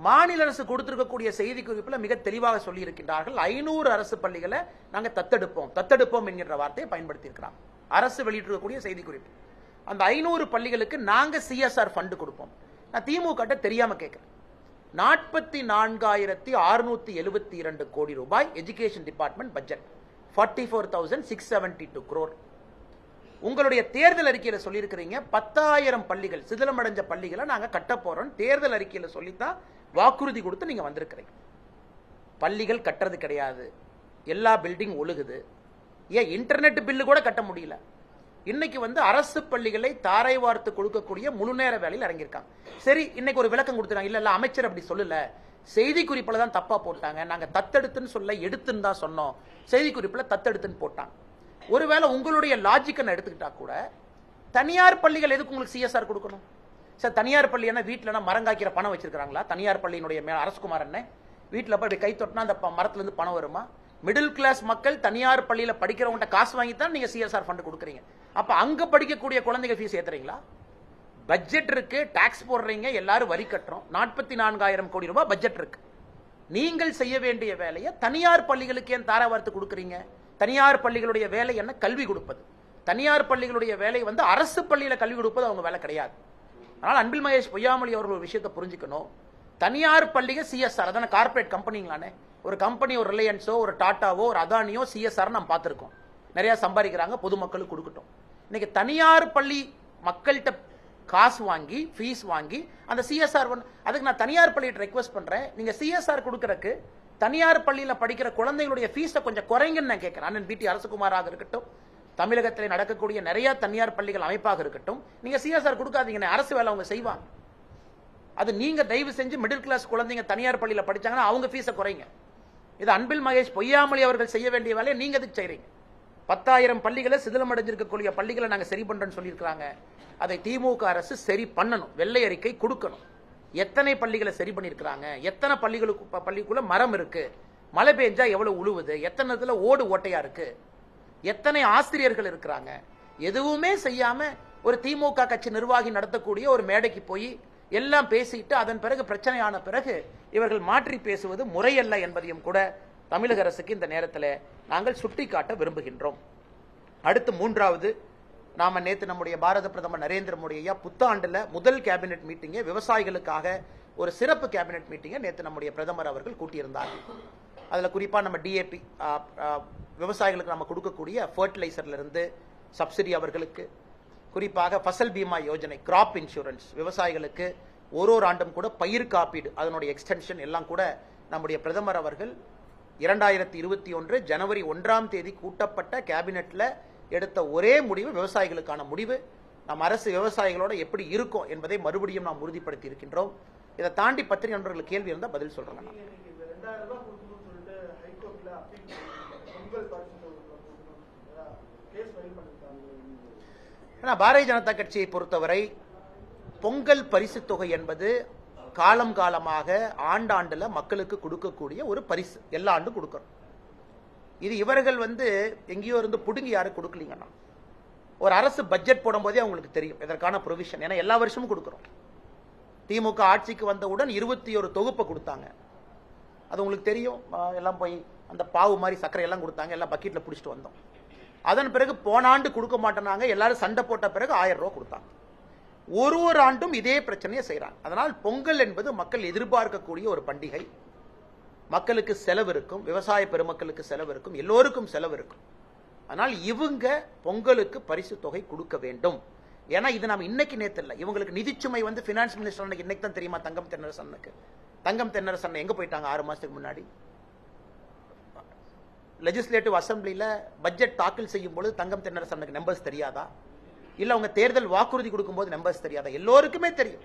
மாநில அரசு கொடுத்திருக்கக்கூடிய செய்தி குறிப்பில் மிக தெளிவாக சொல்லி இருக்கின்றார்கள். 500 அரசு பள்ளிகளை நாங்க தத்தெடுப்போம் என்கிற வார்த்தையை பயன்படுத்தி இருக்கிறாங்க. அரசு வெளியிட்டிருக்கக்கூடிய செய்தி குறிப்பு. அந்த 500 பள்ளிகளுக்கு நாங்க CSR ஃபண்ட் கொடுப்போம். நான் திமுக தெரியாம கேட்கிறேன். 44,672 கோடி ரூபாய் எஜுகேஷன் டிபார்ட்மெண்ட் பட்ஜெட், 44,672 crore. உங்களுடைய தேர்தல் அறிக்கையில சொல்லியிருக்கிறீங்க 10,000 பள்ளிகள், சிதிலமடைஞ்ச பள்ளிகளை நாங்க கட்ட போறோம். தேர்தல் அறிக்கையில சொல்லித்தான் வாக்குறுதி கொடுத்து நீங்க வந்திருக்கிறீங்க. பள்ளிகள் கட்டுறது கிடையாது, எல்லா பில்டிங் ஒழுகுது. ஏன் இன்டர்நெட் பில்லு கூட கட்ட முடியல. இன்னைக்கு அரசு பள்ளிகளை தாரை வார்த்து கொடுக்கக்கூடிய முழு நேர வேலையில் இறங்கியிருக்காங்க. சரி, இன்னைக்கு ஒரு விளக்கம் கொடுத்துறாங்க. இல்ல அமைச்சர் அப்படி சொல்லல, செய்தி குறிப்பில் தான் தப்பா போட்டாங்க. நாங்க தத்தெடுத்துன்னு சொல்ல எடுத்துன்னு தான் சொன்னோம், செய்தி குறிப்பில் தத்தெடுத்துன்னு போட்டாங்க. ஒருவேளை உங்களுடைய லாஜிக்கை எடுத்துக்கிட்டா கூட தனியார் பள்ளிகள் எதுக்கு உங்களுக்கு CSR கொடுக்கணும்? சார், தனியார் பள்ளி என்ன வீட்டில் மரங்காய்க்கிற பணம் வச்சிருக்காங்களா? தனியார் பள்ளியினுடைய அரசகுமார் என்ன வீட்டில் போய் கை தொட்டினா அந்த மரத்துல இருந்து பணம் வருமா? மிடில் கிளாஸ் மக்கள் தனியார் பள்ளியில் படிக்கிறவங்க காசு வாங்கித்தான் நீங்க CSR ஃபண்ட் கொடுக்குறீங்க. அப்ப அங்க படிக்கக்கூடிய குழந்தைங்க ஃபீஸ் ஏத்துறீங்களா? பட்ஜெட் இருக்கு, டாக்ஸ் போடுறீங்க, எல்லாரும் வரி கட்டுறோம். 44,000 கோடி ரூபாய் பட்ஜெட் இருக்கு. நீங்கள் செய்ய வேண்டிய வேலையை தனியார் பள்ளிகளுக்கு ஏன் தாரை வார்த்து கொடுக்குறீங்க? தனியார் பள்ளிகளுடைய வேலை என்ன? கல்வி கொடுப்பது. தனியார் பள்ளிகளுடைய வேலை அரசு பள்ளியில கல்வி கொடுப்பது அவங்க வேலை கிடையாது. அதனால அன்பில் மகேஷ் பொய்யாமொழி அவர்கள் ஒரு விஷயத்தை புரிஞ்சுக்கணும். தனியார் பள்ளிகள் CSR, அதான கார்பரேட் கம்பெனிங்களானே. ஒரு கம்பெனி, ஒரு ரிலையன்ஸோ, ஒரு டாட்டாவோ, ஒரு அதானியோ CSR நம்ம பார்த்திருக்கோம். நிறைய சம்பாதிக்கிறாங்க, பொதுமக்களுக்கு கொடுக்கட்டும். இன்னைக்கு தனியார் பள்ளி மக்கள்கிட்ட காசு வாங்கி ஃபீஸ் வாங்கி அந்த CSR அதுக்கு நான் தனியார் பள்ளியை ரெக்வெஸ்ட் பண்றேன். நீங்க CSR கொடுக்கறதுக்கு தனியார் பள்ளியில படிக்கிற குழந்தைகளுடைய ஃபீஸை கொஞ்சம் குறைங்கன்னு நான் கேட்கிறேன். அண்ணன் BT அரசகுமாராக இருக்கட்டும், தமிழகத்தில் நடக்கக்கூடிய நிறைய தனியார் பள்ளிகள் அமைப்பாக இருக்கட்டும், நீங்க CSR கொடுக்காதீங்க. அரசு வேலை அவங்க செய்வாங்க. அது நீங்க தயவு செஞ்சு மிடில் கிளாஸ் குழந்தைங்க தனியார் பள்ளியில படிச்சாங்கன்னா அவங்க ஃபீஸை குறைங்க. இது அன்பில் மகேஷ் பொய்யாமொழி அவர்கள் செய்ய வேண்டிய வேலையை நீங்க எதுக்கு செய்றீங்க? 10,000 பள்ளிகளை சிதிலமடைஞ்சிருக்கக்கூடிய பள்ளிகளை நாங்க சரி பண்றோம்னு சொல்லியிருக்காங்க. அதை திமுக அரசு சரி பண்ணணும், வெள்ளை அறிக்கை கொடுக்கணும். எத்தனை பள்ளிகளை சரி பண்ணியிருக்கிறாங்க, எத்தனை பள்ளிக்குள்ள மரம் இருக்கு, மழை பெஞ்சா எவ்வளவு உழுவுது, எத்தனை ஓடு ஓட்டையா இருக்கு, எத்தனை ஆசிரியர்கள் இருக்கிறாங்க, எதுவுமே செய்யாம ஒரு திமுக கட்சி நிர்வாகி நடத்தக்கூடிய ஒரு மேடைக்கு போய் எல்லாம் பேசிட்டு அதன் பிறகு பிரச்சனையான பிறகு இவர்கள் மாற்றி பேசுவது முறையல்ல என்பதையும் கூட தமிழக அரசுக்கு இந்த நேரத்தில் நாங்கள் சுட்டிக்காட்ட விரும்புகின்றோம். அடுத்து மூன்றாவது, நாம நேற்று நம்முடைய பாரத பிரதமர் நரேந்திர மோடி ஐயா புத்தாண்டுல முதல் கேபினெட் மீட்டிங்கை விவசாயிகளுக்காக ஒரு சிறப்பு கேபினெட் மீட்டிங்கை நேற்று நம்முடைய பிரதமர் அவர்கள் கூட்டியிருந்தார்கள். அதுல குறிப்பா நம்ம DAP விவசாயிகளுக்கு நம்ம கொடுக்கக்கூடிய ஃபர்டிலைசர்ல இருந்து சப்சிடி, அவர்களுக்கு குறிப்பாக ஃபசல் பீமா யோஜனை, கிராப் இன்சூரன்ஸ், விவசாயிகளுக்கு ஒரு ஆண்டும் கூட பயிர் காப்பீடு, அதனுடைய எக்ஸ்டென்ஷன் எல்லாம் கூட நம்முடைய பிரதமர் அவர்கள் 2021 ஜனவரி 1ஆம் தேதி கூட்டப்பட்ட கேபினெட்ல எடுத்த ஒரே முடிவு விவசாயிகளுக்கான முடிவு. நம் அரசு விவசாயிகளோட எப்படி இருக்கும் என்பதை மறுபடியும் நாம் உறுதிப்படுத்தி இருக்கின்றோம். இதை தாண்டி பத்திரிகை நண்பர்கள் கேள்வி இருந்தா பதில் சொல்றேன். பாரதிய ஜனதா கட்சியை பொறுத்தவரை பொங்கல் பரிசு தொகை என்பது காலம் காலமாக ஆண்டாண்டுல மக்களுக்கு கொடுக்கக்கூடிய ஒரு பரிசு, எல்லா ஆண்டும் கொடுக்கிறோம். இது இவர்கள் எங்கேயோ இருந்து புடுங்கி யாரும் கொடுக்கலீங்கன்னா, ஒரு அரசு பட்ஜெட் போடும் போதே அவங்களுக்கு தெரியும் இதற்கான ப்ரொவிஷன். ஏன்னா எல்லா வருஷமும் கொடுக்கிறோம். திமுக ஆட்சிக்கு வந்தவுடன் 21 தொகுப்பை கொடுத்தாங்க. அது உங்களுக்கு தெரியும். எல்லாம் போய் அந்த பாவு மாதிரி சர்க்கரை எல்லாம் கொடுத்தாங்க, எல்லாம் பக்கெட்ல பிடிச்சிட்டு வந்தோம். அதன் பிறகு போன ஆண்டு கொடுக்க மாட்டேனாங்க, எல்லாரும் சண்டை போட்ட பிறகு 1000 ரூபாய் கொடுத்தாங்க. ஒரு ஆண்டும் இதே பிரச்சனையை செய்யறாங்க. அதனால் பொங்கல் என்பது மக்கள் எதிர்பார்க்கக்கூடிய ஒரு பண்டிகை. மக்களுக்கு செலவு இருக்கும், விவசாய பெருமக்களுக்கு செலவு இருக்கும், எல்லோருக்கும் செலவு இருக்கும். ஆனால் இவங்க பொங்கலுக்கு பரிசு தொகை கொடுக்க வேண்டும். ஏன்னா இது நம்ம இன்னைக்கு நேத்து இல்ல, இவங்களுக்கு நிதிச்சுமை பினான்ஸ் மினிஸ்டர் இன்னைக்கு தான் தெரியுமா. தங்கம் தென்னரசன் எங்க போயிட்டாங்க 6 மாசத்துக்கு முன்னாடி. லெஜிஸ்லேட்டிவ் அசம்பிளில பட்ஜெட் தாக்கல் செய்யும் பொழுது தங்கம் தென்னரசனுக்கு நம்பர்ஸ் தெரியாதா? இல்ல அவங்க தேர்தல் வாக்குறுதி கொடுக்கும் போது நம்பர்ஸ் தெரியாதா? எல்லோருக்குமே தெரியும்.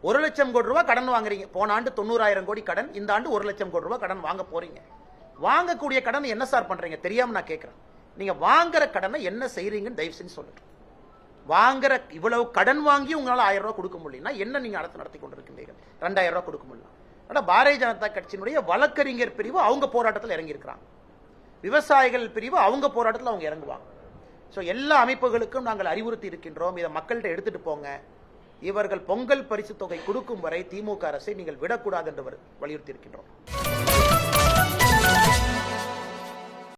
1 லட்சம் கோடி ரூபாய் கடன் வாங்குறீங்க. போன ஆண்டு 90,000 கோடி கடன், இந்த ஆண்டு 1 லட்சம் கோடி ரூபாய் கடன் வாங்க போறீங்க. வாங்கக்கூடிய கடன் என்ன சார் பண்றீங்க தெரியாம நான் கேட்கிறேன். நீங்க வாங்குற கடனை என்ன செய்றீங்கன்னு தயவு செஞ்சு சொல்லுங்க. வாங்குற இவ்வளவு கடன் வாங்கி உங்களால 1000 ரூபாய் கொடுக்க முடியலன்னா என்ன நீங்க நடத்தி கொண்டிருக்கீங்க? 2000 ரூபாய் கொடுக்க முடியல. ஆனா பாரதிய ஜனதா கட்சியினுடைய வழக்கறிஞர் பிரிவு அவங்க போராட்டத்தில் இறங்கி இருக்கிறாங்க. விவசாயிகள் பிரிவு அவங்க போராட்டத்தில் அவங்க இறங்குவாங்க. எல்லா அமைப்புகளுக்கும் நாங்கள் அறிவுறுத்தி இருக்கின்றோம், இதை மக்கள்கிட்ட எடுத்துட்டு போங்க. இவர்கள் பொங்கல் பரிசு தொகை கொடுக்கும் வரை திமுக அரசை நீங்கள் விடக்கூடாது என்று வலியுறுத்தி இருக்கின்றோம்.